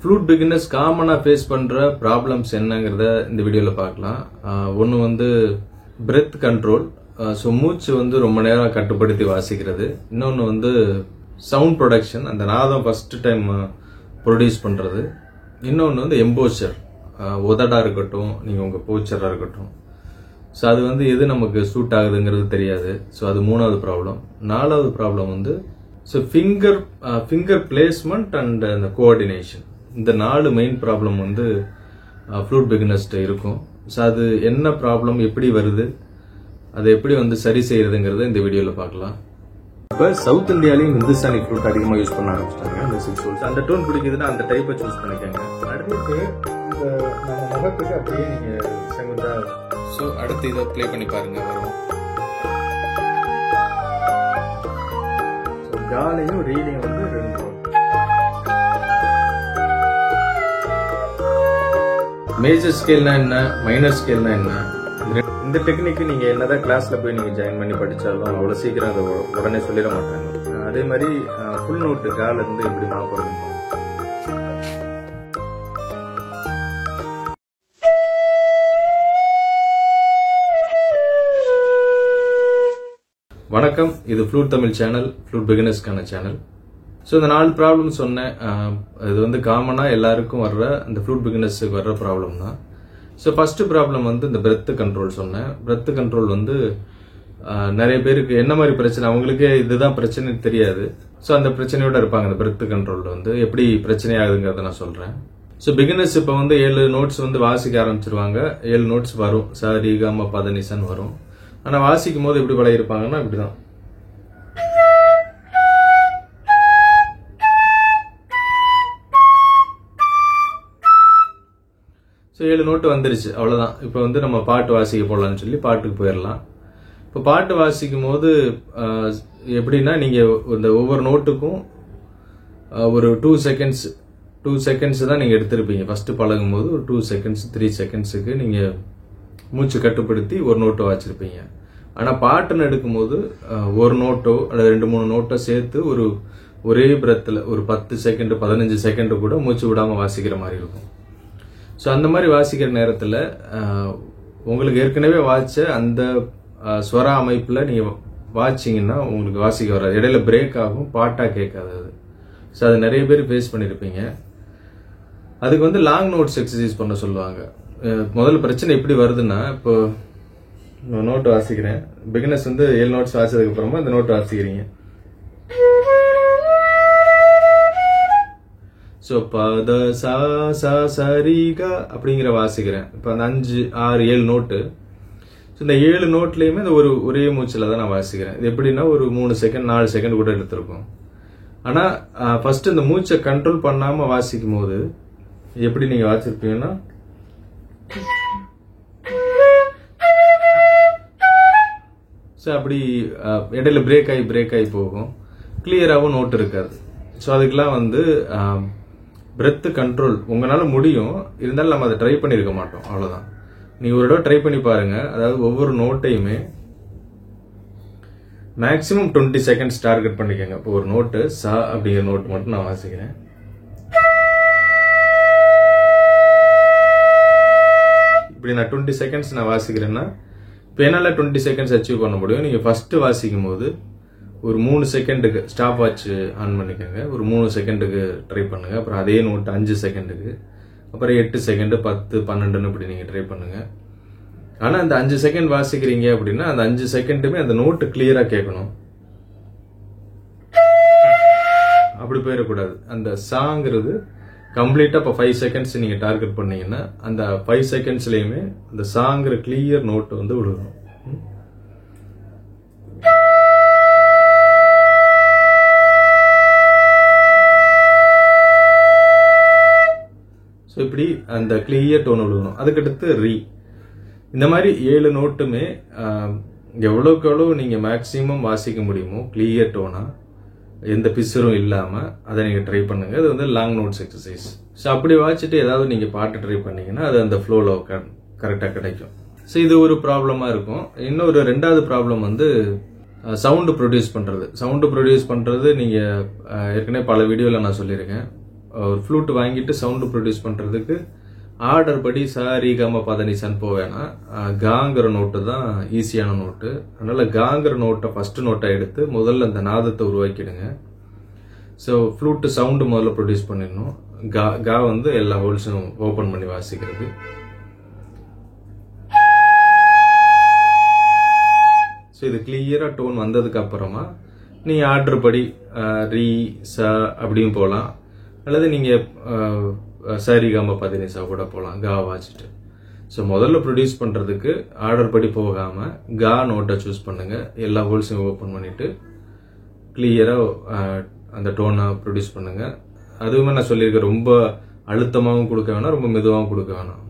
Flute beginners காமனா face பண்ற problems என்னங்கறத இந்த வீடியோல பார்க்கலாம். ஒன்னு வந்து பிரெத் கண்ட்ரோல், ஸோ மூச்சு வந்து ரொம்ப நேரம் கட்டுப்படுத்தி வாசிக்கிறது. இன்னொன்று வந்து சவுண்ட் ப்ரொடக்ஷன், அந்த நாதம் ஃபர்ஸ்ட் டைம் ப்ரொடியூஸ் பண்றது. இன்னொன்று வந்து எம்போஸ்டர், உதடா இருக்கட்டும், நீங்க உங்க போச்சரா இருக்கட்டும். ஸோ அது வந்து எது நமக்கு சூட் ஆகுதுங்கிறது தெரியாது. ஸோ அது மூணாவது ப்ராப்ளம். நாலாவது ப்ராப்ளம் வந்து ஸோ ஃபிங்கர் பிளேஸ்மெண்ட் அண்ட் அந்த கோஆர்டினேஷன். இந்த 4 மெயின் ப்ராப்ளம் வந்து ஃப்ளூட் பிகினர்ஸ்ட இருக்கும். ஸோ அது என்ன ப்ராப்ளம், எப்படி வருது, அதை எப்படி வந்து சரி செய்யறதுங்கிறத இந்த வீடியோல பார்க்கலாம். இப்போ சவுத் இந்தியாலையும் ஹிந்துஸ்தானி ஃப்ளூட் அதிகமாக யூஸ் பண்ண ஆரம்பிச்சிட்டாங்க. இந்த 6 ஹோல்ஸ் அந்த டோன் பிடிக்குதுன்னா அந்த டைப்பை சூஸ் பண்ணிக்கோங்க. அடுத்து இந்த நம்ம முகத்துக்கு அப்படியே நீங்க செங்குத்தா. ஸோ அடுத்து இதை ப்ளே பண்ணி பாருங்க வரும். காலையும் ரீடிங் வந்து 2 ரோல். மேஜர் ஸ்கேல்னா என்ன, மைனர் ஸ்கேல்னா என்ன, இந்த டெக்னிக் நீங்க என்னதான் கிளாஸ்ல போய் நீங்க ஜாயின் பண்ணி படிச்சாலும் அவ்வளவு சீக்கிரம் அதை உடனே சொல்லிட மாட்டாங்க. அதே மாதிரி ஃபுல் நோட்டு கால இருந்து எப்படி மாறும். வணக்கம், இது ஃப்ளூட் தமிழ் சேனல், ஃப்ளூட் பிகினர்ஸ்க்கான சேனல். ஸோ இந்த 4 ப்ராப்ளம் சொன்னேன். இது வந்து காமனா எல்லாருக்கும் வர்ற இந்த ஃப்ளூட் பிகினர்ஸுக்கு வர்ற ப்ராப்ளம் தான். ஸோ ஃபர்ஸ்ட் ப்ராப்ளம் வந்து இந்த பிரெத் கண்ட்ரோல் சொன்னேன். பிரெத் கண்ட்ரோல் வந்து நிறைய பேருக்கு என்ன மாதிரி பிரச்சனை, அவங்களுக்கே இதுதான் பிரச்சனை தெரியாது. ஸோ அந்த பிரச்சனையோட இருப்பாங்க. இந்த பிரெத் கண்ட்ரோல் வந்து எப்படி பிரச்சனை ஆகுதுங்கிறத நான் சொல்றேன். ஸோ பிகினர்ஸ் இப்போ வந்து 7 நோட்ஸ் வந்து வாசிக்க ஆரம்பிச்சிருவாங்க. 7 நோட்ஸ் வரும், சரி கம பத நிசன் வரும். ஆனா வாசிக்கும் போது எப்படி பழகிருப்பாங்கன்னா இப்படிதான். ஸோ 7 நோட்டு வந்துருச்சு, அவ்வளவுதான். இப்போ வந்து நம்ம பாட்டு வாசிக்க போடலாம்னு சொல்லி பாட்டுக்கு போயிடலாம். இப்போ பாட்டு வாசிக்கும் போது எப்படின்னா நீங்க இந்த ஒவ்வொரு நோட்டுக்கும் ஒரு 2 செகண்ட்ஸ் தான் நீங்க எடுத்திருப்பீங்க. ஃபர்ஸ்ட் பழகும் போது ஒரு 2 செகண்ட்ஸ் 3 செகண்ட்ஸுக்கு நீங்க மூச்சு கட்டுப்படுத்தி ஒரு நோட்டை வாச்சிருப்பீங்க. ஆனா பாட்டுன்னு எடுக்கும்போது ஒரு நோட்டோ அல்லது 2-3 நோட்டோ சேர்த்து ஒரே பிரத்துல ஒரு 10 செகண்ட் 15 செகண்ட் கூட மூச்சு விடாம வாசிக்கிற மாதிரி இருக்கும். ஸோ அந்த மாதிரி வாசிக்கிற நேரத்துல உங்களுக்கு ஏற்கனவே வாசிச்ச அந்த ஸ்வர அமைப்புல நீங்க வாசிச்சீங்கன்னா உங்களுக்கு வாசிக்க வராது, இடையில பிரேக் ஆகும், பாட்டா கேட்காது அது. ஸோ அது நிறைய பேர் ஃபேஸ் பண்ணிருப்பீங்க. அதுக்கு வந்து லாங் நோட்ஸ் எக்ஸசைஸ் பண்ண சொல்லுவாங்க. முதல்ல பிரச்சனை எப்படி வருதுன்னா, இப்போ நோட்டு வாசிக்கிறேன். பிகினர்ஸ் வந்து 7 நோட்ஸ் வாசிச்சதுக்கு அப்புறமா இந்த நோட்டு வாசிக்கிறீங்க. சோ பத சா சா சரிகா அப்படிங்கிற வாசிக்கிறேன். இப்ப அந்த 5 6 7 நோட்டு. இந்த 7 நோட்லயுமே இந்த ஒரே மூச்சுல தான் நான் வாசிக்கிறேன். இது எப்படின்னா ஒரு 3 செகண்ட் 4 செகண்ட் கூட எடுத்திருக்கும். ஆனா ஃபர்ஸ்ட் இந்த மூச்சை கண்ட்ரோல் பண்ணாம வாசிக்கும் போது எப்படி நீங்க வாசிப்பீங்கன்னா அப்படி இடையில பிரேக் ஆகி போகும், கிளியராகவும் நோட் இருக்காது. ஸோ அதுக்கெல்லாம் வந்து பிரெத் கண்ட்ரோல் உங்களால முடியும், இருந்தாலும் நம்ம அதை ட்ரை பண்ணிருக்க மாட்டோம், அவ்வளவுதான். நீங்க ஒரு தடவை ட்ரை பண்ணி பாருங்க. அதாவது ஒவ்வொரு நோட்டையுமே மேக்சிமம் 20 செகண்ட்ஸ் டார்கெட் பண்ணிக்கோங்க. இப்போ ஒரு நோட்டு சா அப்படிங்கிற நோட் மட்டும் நான் வாசிக்கிறேன். இப்படி நான் 20 செகண்ட்ஸ் நான் வாசிக்கிறேன்னா இப்போ என்னால 20 செகண்ட்ஸ் அச்சீவ் பண்ண முடியும். நீங்க ஃபர்ஸ்ட் வாசிக்கும் போது ஒரு 3 செகண்டுக்கு ஸ்டாப் வாட்ச் ஆன் பண்ணிக்கோங்க. ஒரு 3 செகண்டுக்கு ட்ரை பண்ணுங்க. அப்புறம் அதே நோட் 5 செகண்டுக்கு, அப்புறம் 8 செகண்ட் 10 12 இப்படி நீங்க ட்ரை பண்ணுங்க. ஆனா அந்த 5 செகண்ட் வாசிக்கிறீங்க அப்படின்னா அந்த 5 செகண்டுமே அந்த நோட்டு கிளியரா கேட்கணும், அப்படி போயிடக்கூடாது. அந்த சாங்கிறது கம்ப்ளீட்டா இப்போ 5 செகண்ட்ஸ் நீங்க டார்கெட் பண்ணீங்கன்னா அந்த 5 செகண்ட்ஸ்லயுமே அந்த சாங்கிற கிளியர் நோட் வந்து விழுகணும். ஸோ இப்படி அந்த கிளியர் டோன் விழுகணும். அதுக்கடுத்து ரீ. இந்த மாதிரி 7 நோட்டுமே எவ்வளவுக்கு எவ்வளவு நீங்க மேக்சிமம் வாசிக்க முடியுமோ கிளியர் டோனா, எந்த பிசரும் இல்லாம அதை நீங்க ட்ரை பண்ணுங்க. அது வந்து லாங் நோட்ஸ் எக்ஸசைஸ். ஸோ அப்படி வாசிச்சுட்டு ஏதாவது நீங்க பாட்டு ட்ரை பண்ணீங்கன்னா அது அந்த ஃப்ளோல கரெக்டா கிடைக்கும். ஸோ இது ஒரு ப்ராப்ளமா இருக்கும். இன்னொரு 2வது ப்ராப்ளம் வந்து சவுண்ட் ப்ரொடியூஸ் பண்றது. சவுண்ட் ப்ரொடியூஸ் பண்றது நீங்க ஏற்கனவே பல வீடியோல நான் சொல்லியிருக்கேன். ஒரு ஃப்ளூட் வாங்கிட்டு சவுண்டு ப்ரொடியூஸ் பண்ணுறதுக்கு ஆர்டர் படி சாரிகம பதனிசான்னு போவேன்னா காங்கிற நோட்டு தான் ஈஸியான நோட்டு. அதனால காங்கிற நோட்டை ஃபர்ஸ்ட் நோட்டை எடுத்து முதல்ல அந்த நாதத்தை உருவாக்கிடுங்க. ஸோ ஃப்ளூட்டு சவுண்டு முதல்ல ப்ரொடியூஸ் பண்ணிடணும். கா வந்து எல்லா ஹோல்ஸும் ஓப்பன் பண்ணி வாசிக்கிறது. ஸோ இது கிளியராக டோன் வந்ததுக்கு அப்புறமா நீங்கள் ஆர்டர் படி ரீ ச அப்படியும் போகலாம், அல்லது நீங்கள் சரிகம பதனிசா கூட போகலாம் கா வாசிட்டு. ஸோ முதல்ல ப்ரொடியூஸ் பண்ணுறதுக்கு ஆர்டர் படி போகாமல் கா நோட்டை சூஸ் பண்ணுங்க. எல்லா ஹோல்ஸையும் ஓப்பன் பண்ணிட்டு கிளியராக அந்த டோனை ப்ரொடியூஸ் பண்ணுங்க. அதுவுமே நான் சொல்லியிருக்கேன், ரொம்ப அழுத்தமாகவும் கொடுக்க வேணாம், ரொம்ப மெதுவாகவும் கொடுக்க வேணாம்.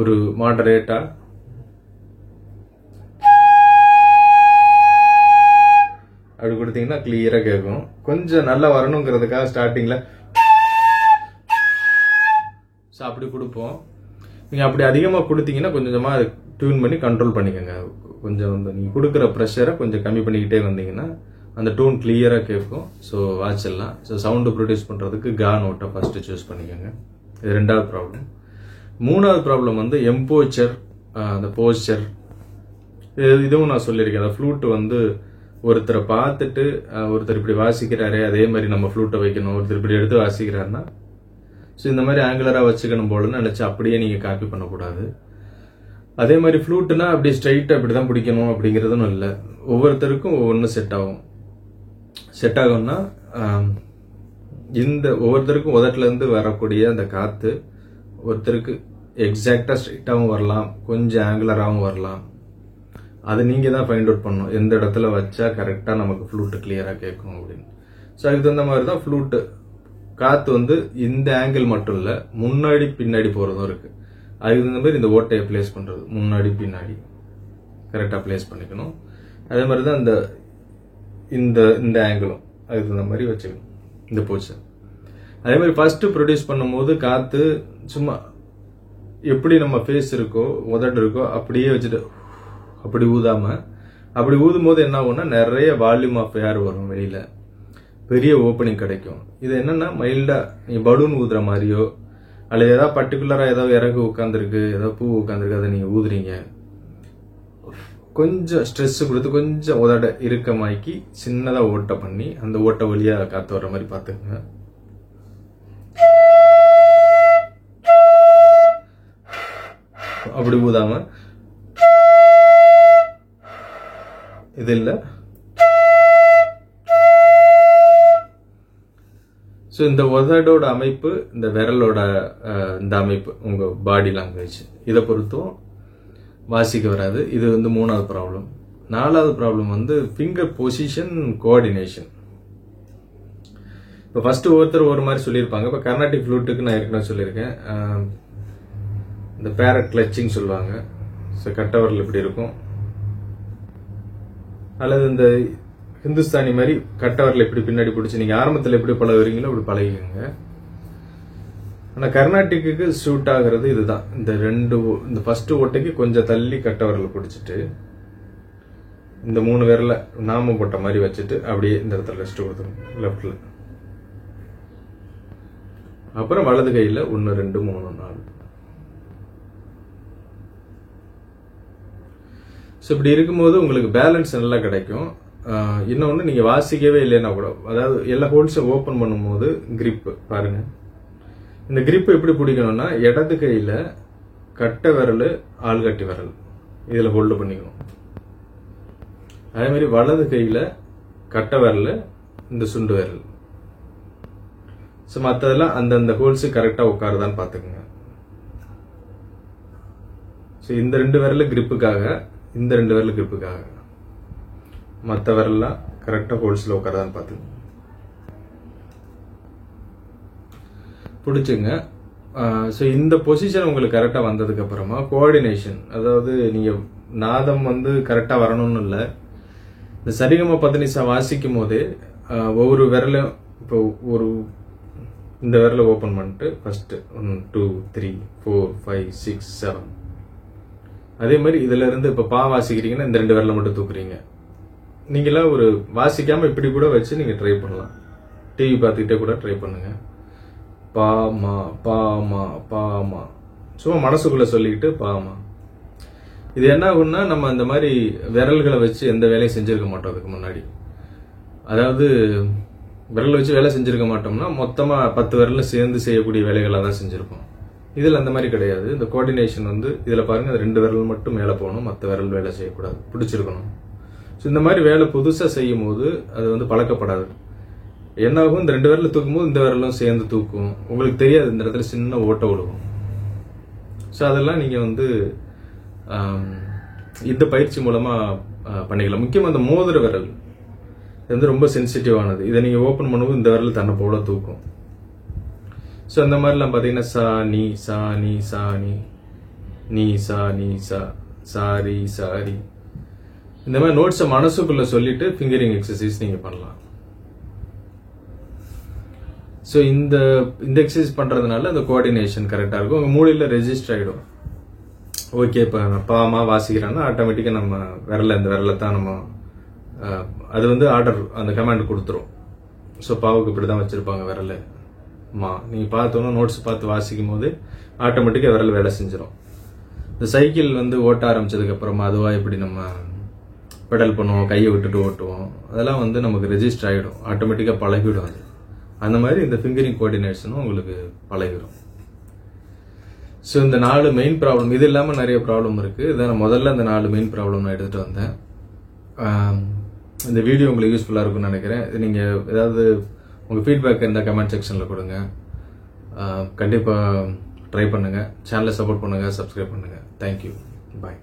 ஒரு மாடரேட்டா அப்படி கொடுத்தீங்கன்னா கிளியரா கேட்கும். கொஞ்சம் நல்லா வரணுங்கிறதுக்காக ஸ்டார்டிங்ல அப்படி கொடுப்போம். நீங்க அப்படி அதிகமா கொடுத்தீங்கன்னா கொஞ்சம் கொஞ்சமா டியூன் பண்ணி கண்ட்ரோல் பண்ணிக்கோங்க. கொஞ்சம் வந்து நீங்க கொடுக்குற ப்ரெஷரை கொஞ்சம் கம்மி பண்ணிக்கிட்டே வந்தீங்கன்னா அந்த டோன் கிளியரா கேட்கும். ஸோ வாட்சிடலாம். ஸோ சவுண்டு ப்ரொடியூஸ் பண்றதுக்கு கா நோட்டை ஃபர்ஸ்ட் சூஸ் பண்ணிக்கோங்க. இது ரெண்டாவது ப்ராப்ளம். மூணாவது ப்ராப்ளம் வந்து எம்போச்சர், அந்த போஸ்டர். இதுவும் நான் சொல்லியிருக்கேன். அந்த ஃப்ளூட் வந்து ஒருத்தரை பார்த்துட்டு ஒருத்தர் இப்படி வாசிக்கிறாரே அதே மாதிரி நம்ம ஃப்ளூட்டை வைக்கணும், ஒருத்தர் இப்படி எடுத்து வாசிக்கிறாருன்னா ஸோ இந்த மாதிரி ஆங்குலரா வச்சுக்கணும் போலன்னு நினைச்சு அப்படியே நீங்க காப்பி பண்ணக்கூடாது. அதே மாதிரி ஃப்ளூட்னா அப்படி ஸ்ட்ரைட்டா அப்படிதான் பிடிக்கணும் அப்படிங்கிறதும் இல்லை. ஒவ்வொருத்தருக்கும் ஒவ்வொன்று செட் ஆகும்னா இந்த ஒவ்வொருத்தருக்கும் உதட்டுல இருந்து வரக்கூடிய அந்த காத்து ஒருத்தருக்கு எக்ஸாக்டா ஸ்ட்ரைட்டாகவும் வரலாம், கொஞ்சம் ஆங்குலராகவும் வரலாம். அது நீங்க தான் ஃபைண்ட் அவுட் பண்ணணும், எந்த இடத்துல வச்சா கரெக்டா நமக்கு ஃப்ளூட் கிளியரா கேட்கும் அப்படின்னு. ஸோ அதுக்கு தகுந்த மாதிரி தான் ஃப்ளூட் காத்து வந்து இந்த ஆங்கிள் மட்டும் இல்ல, முன்னாடி பின்னாடி போறதும் இருக்கு. அதுக்கு தகுந்த மாதிரி இந்த ஓட்டையை பிளேஸ் பண்றது முன்னாடி பின்னாடி கரெக்டா பிளேஸ் பண்ணிக்கணும். அதே மாதிரி தான் இந்த ஆங்கிளும் அதுக்கு தகுந்த மாதிரி வச்சுக்கணும் இந்த பொசிஷன். அதே மாதிரி ஃபர்ஸ்ட் ப்ரொடியூஸ் பண்ணும்போது காத்து சும்மா எப்படி நம்ம ஃபேஸ் இருக்கோ உதடு இருக்கோ அப்படியே வச்சுட்டு அப்படி ஊதாம, அப்படி ஊதும் போது என்ன ஆகும்னா நிறைய வால்யூம் ஆஃப் ஏர் வரும், வெளியில பெரிய ஓப்பனிங் கிடைக்கும். இது என்னன்னா மைல்டா நீங்க பலூன் ஊதுற மாதிரியோ அல்லது ஏதாவது பர்டிகுலரா ஏதாவது இறகு உட்காந்துருக்கு, ஏதாவது பூ உட்காந்துருக்கு, அதை நீங்க ஊதுறீங்க, கொஞ்சம் ஸ்ட்ரெஸ் கொடுத்து கொஞ்சம் உதட இறுக்கமாக்கி சின்னதா ஓட்டை பண்ணி அந்த ஓட்டை வழியா காத்து வர்ற மாதிரி பாத்துக்கங்க. அப்படி ஊதாம இது இல்ல. ஸோ இந்த உதடோட அமைப்பு, இந்த விரலோட இந்த அமைப்பு, உங்க பாடி லாங்குவேஜ் இதை பொறுத்தும் வாசிக்க வராது. இது வந்து மூணாவது ப்ராப்ளம். நாலாவது ப்ராப்ளம் வந்து ஃபிங்கர் பொசிஷன் கோஆர்டினேஷன். இப்போ ஃபர்ஸ்ட் ஒவ்வொருத்தர் ஒரு மாதிரி சொல்லியிருப்பாங்க. இப்போ கர்நாடிக் ஃப்ளூட்டுக்கு நான் ஏற்கனவே சொல்லியிருக்கேன், இந்த பேரட் கிளச்சிங் சொல்லுவாங்க. ஸோ கட்டவரில் இப்படி இருக்கும், அல்லது இந்த ஹிந்துஸ்தானி மாதிரி கட்டவரில் இப்படி பின்னாடி பிடிச்சி நீங்க ஆரம்பத்தில் எப்படி பழகுறீங்களோ அப்படி பழகிக்கங்க. ஆனா கர்நாடிக்கு சூட் ஆகிறது இதுதான். இந்த ஃபர்ஸ்ட் ஓட்டைக்கு கொஞ்சம் தள்ளி கட்டவரில் பிடிச்சிட்டு இந்த 3 விரல நாமம் போட்ட மாதிரி வச்சுட்டு அப்படியே இந்த இடத்துல ரெஸ்ட் கொடுத்துரும் லெஃப்ட்ல. அப்புறம் வலது கையில 1 2 3 4. ஸோ இப்படி இருக்கும்போது உங்களுக்கு பேலன்ஸ் நல்லா கிடைக்கும். இன்னொன்று நீங்க வாசிக்கவே இல்லைன்னா கூட, அதாவது எல்லா ஹோல்ஸும் ஓப்பன் பண்ணும்போது கிரிப் பாருங்க. இந்த கிரிப் எப்படி பிடிக்கணும்னா இடது கையில கட்டை விரல் ஆள்காட்டி விரல் இதுல ஹோல்டு பண்ணிக்கணும். அதே மாதிரி வலது கையில கட்டை விரல் இந்த சுண்டு விரல். ஸோ மற்றதெல்லாம் அந்தந்த ஹோல்ஸ் கரெக்டா உட்காருதான்னு பாத்துக்கோங்க. ஸோ இந்த 2 விரல் கிரிப்புக்காக, இந்த 2 விரல் கிரிப்புக்காக, மற்ற விரல்லாம் கரெக்டா ஹோல்ஸ்ல உட்காரதான் பாத்துங்க. பிடிச்சுங்க. ஸோ இந்த பொசிஷன் உங்களுக்கு கரெக்டா வந்ததுக்கு அப்புறமா கோஆர்டினேஷன், அதாவது நீங்க நாதம் வந்து கரெக்டா வரணும்னு இல்லை, இந்த சரிகம பதனிசா வாசிக்கும் போதே ஒவ்வொரு விரலும் இப்போ இந்த விரலை ஓபன் பண்ணிட்டு ஃபர்ஸ்ட் 1 2 3 4 5 6 7. அதே மாதிரி இதுல இருந்து இப்ப பா வாசிக்கிறீங்கன்னா இந்த 2 விரலை மட்டும் தூக்குறீங்க. நீங்களா ஒரு வாசிக்காம இப்படி கூட வச்சு நீங்க ட்ரை பண்ணலாம். டிவி பார்த்துக்கிட்டே கூட ட்ரை பண்ணுங்க. பாமா பாமா பாமா, சும்மா மனசுக்குள்ள சொல்லிக்கிட்டு பாமா. இது என்ன ஆகும்னா, நம்ம இந்த மாதிரி விரல்களை வச்சு எந்த வேலையும் செஞ்சிருக்க மாட்டோம் அதுக்கு முன்னாடி. அதாவது விரல் வச்சு வேலை செஞ்சிருக்க மாட்டோம்னா மொத்தமா 10 விரல்ல சேர்ந்து செய்யக்கூடிய வேலைகளை தான் செஞ்சிருப்போம். இதுல அந்த மாதிரி கிடையாது. இந்த கோஆர்டினேஷன் வந்து இதுல பாருங்க, 2 விரல் மட்டும் மேல போகணும், மற்ற விரல் வேலை செய்யக்கூடாது, பிடிச்சிருக்கணும். ஸோ இந்த மாதிரி வேலை புதுசா செய்யும் போது அது வந்து பழக்கப்படாது. என்னாகும், இந்த 2 விரல தூக்கும் போது இந்த விரலும் சேர்ந்து தூக்கும். உங்களுக்கு தெரியாது, இந்த இடத்துல சின்ன ஓட்ட விழுகும். ஸோ அதெல்லாம் நீங்க வந்து இந்த பயிற்சி மூலமா பண்ணிக்கலாம். முக்கியமா அந்த மோதிர விரல் இது வந்து ரொம்ப சென்சிட்டிவானது. இதை நீங்க ஓபன் பண்ணும்போது இந்த விரல் தன்னை போல தூக்கும். ஸோ அந்த மாதிரிலாம் பாத்தீங்கன்னா சா நீ சா நீ சா நீ நீ சா நீ சா சாரி சாரி, இந்த மாதிரி நோட்ஸை மனசுக்குள்ள சொல்லிட்டு ஃபிங்கரிங் எக்ஸசைஸ் நீங்க பண்ணலாம். ஸோ இந்த எக்ஸசைஸ் பண்றதுனால அந்த கோஆர்டினேஷன் கரெக்டா இருக்கும், உங்க மூளையில ரெஜிஸ்டர் ஆயிடும். ஓகே, இப்போ பாமா வாசிக்கிறோன்னா ஆட்டோமேட்டிக்கா நம்ம இந்த விரலை தான் நம்ம அது வந்து ஆர்டர், அந்த கமாண்ட் கொடுத்துரும். ஸோ பாவுக்கு இப்படிதான் வச்சிருப்பாங்க விரல மா, நீங்க பார்த்தோன்னா நோட்ஸ் பார்த்து வாசிக்கும் போது ஆட்டோமேட்டிக்கா விரல் வேலை செஞ்சிடும். இந்த சைக்கிள் வந்து ஓட்ட ஆரம்பிச்சதுக்கு அப்புறமா அதுவா இப்படி நம்ம பெடல் பண்ணுவோம், கையை விட்டுட்டு ஓட்டுவோம், அதெல்லாம் வந்து நமக்கு ரெஜிஸ்டர் ஆகிடும், ஆட்டோமேட்டிக்கா பழகிடும் அது. அந்த மாதிரி இந்த ஃபிங்கரிங் கோஆர்டினேஷனும் உங்களுக்கு பழகிடும். ஸோ இந்த 4 மெயின் ப்ராப்ளம், இது இல்லாமல் நிறைய ப்ராப்ளம் இருக்கு. இதான் முதல்ல இந்த 4 மெயின் ப்ராப்ளம் நான் எடுத்துட்டு வந்தேன். இந்த வீடியோ உங்களுக்கு யூஸ்ஃபுல்லாக இருக்கும்னு நினைக்கிறேன். நீங்க ஏதாவது உங்க ஃபீட்பேக் இந்த கமெண்ட் செக்ஷன்ல கொடுங்க. கண்டிப்பா ட்ரை பண்ணுங்க. சேனலை சப்போர்ட் பண்ணுங்க, சப்ஸ்கிரைப் பண்ணுங்க. தேங்க்யூ, பாய்.